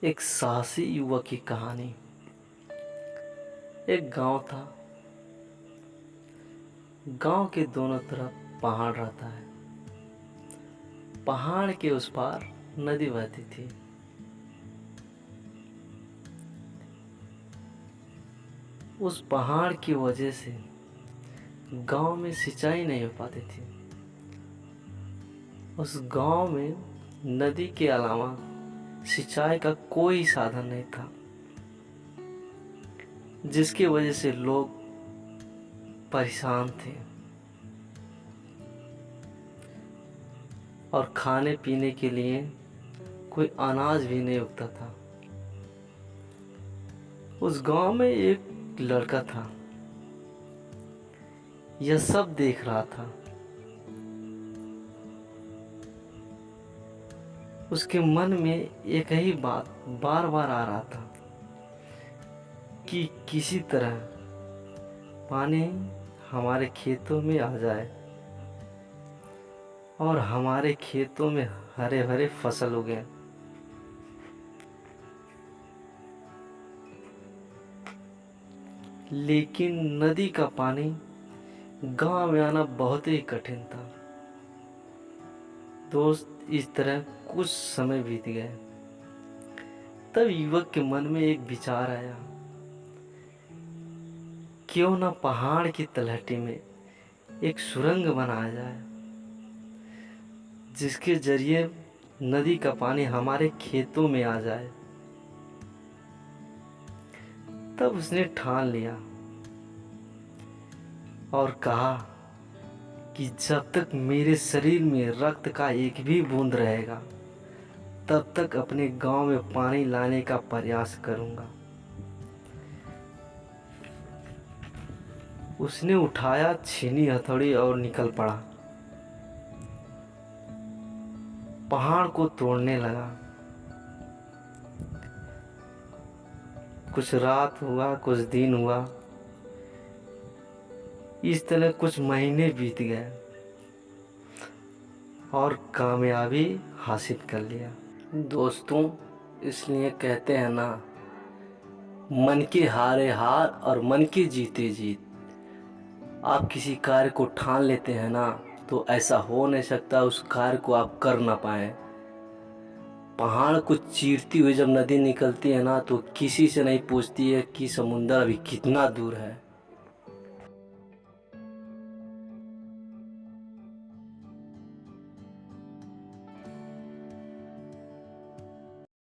एक साहसी युवक की कहानी। एक गांव था। गांव के दोनों तरफ पहाड़ रहता है। पहाड़ के उस पार नदी बहती थी। उस पहाड़ की वजह से गांव में सिंचाई नहीं हो पाती थी। उस गांव में नदी के अलावा सिंचाई का कोई साधन नहीं था, जिसकी वजह से लोग परेशान थे और खाने पीने के लिए कोई अनाज भी नहीं उगता था। उस गांव में एक लड़का था। यह सब देख रहा था। उसके मन में एक ही बात बार बार आ रहा था कि किसी तरह पानी हमारे खेतों में आ जाए और हमारे खेतों में हरे भरे फसल उगे। लेकिन नदी का पानी गांव में आना बहुत ही कठिन था। दोस्त, इस तरह कुछ समय बीत गया। तब युवक के मन में एक विचार आया, क्यों ना पहाड़ की तलहटी में एक सुरंग बनाया जाए, जिसके जरिए नदी का पानी हमारे खेतों में आ जाए। तब उसने ठान लिया और कहा कि जब तक मेरे शरीर में रक्त का एक भी बूंद रहेगा, तब तक अपने गांव में पानी लाने का प्रयास करूंगा। उसने उठाया छीनी हथौड़ी और निकल पड़ा। पहाड़ को तोड़ने लगा। कुछ रात हुआ, कुछ दिन हुआ। इस तरह कुछ महीने बीत गए और कामयाबी हासिल कर लिया। दोस्तों, इसलिए कहते हैं ना, मन के हारे हार और मन के जीते जीत। आप किसी कार्य को ठान लेते हैं ना, तो ऐसा हो नहीं सकता उस कार्य को आप कर ना पाए। पहाड़ को चीरती हुई जब नदी निकलती है ना, तो किसी से नहीं पूछती है कि समुंदर अभी कितना दूर है।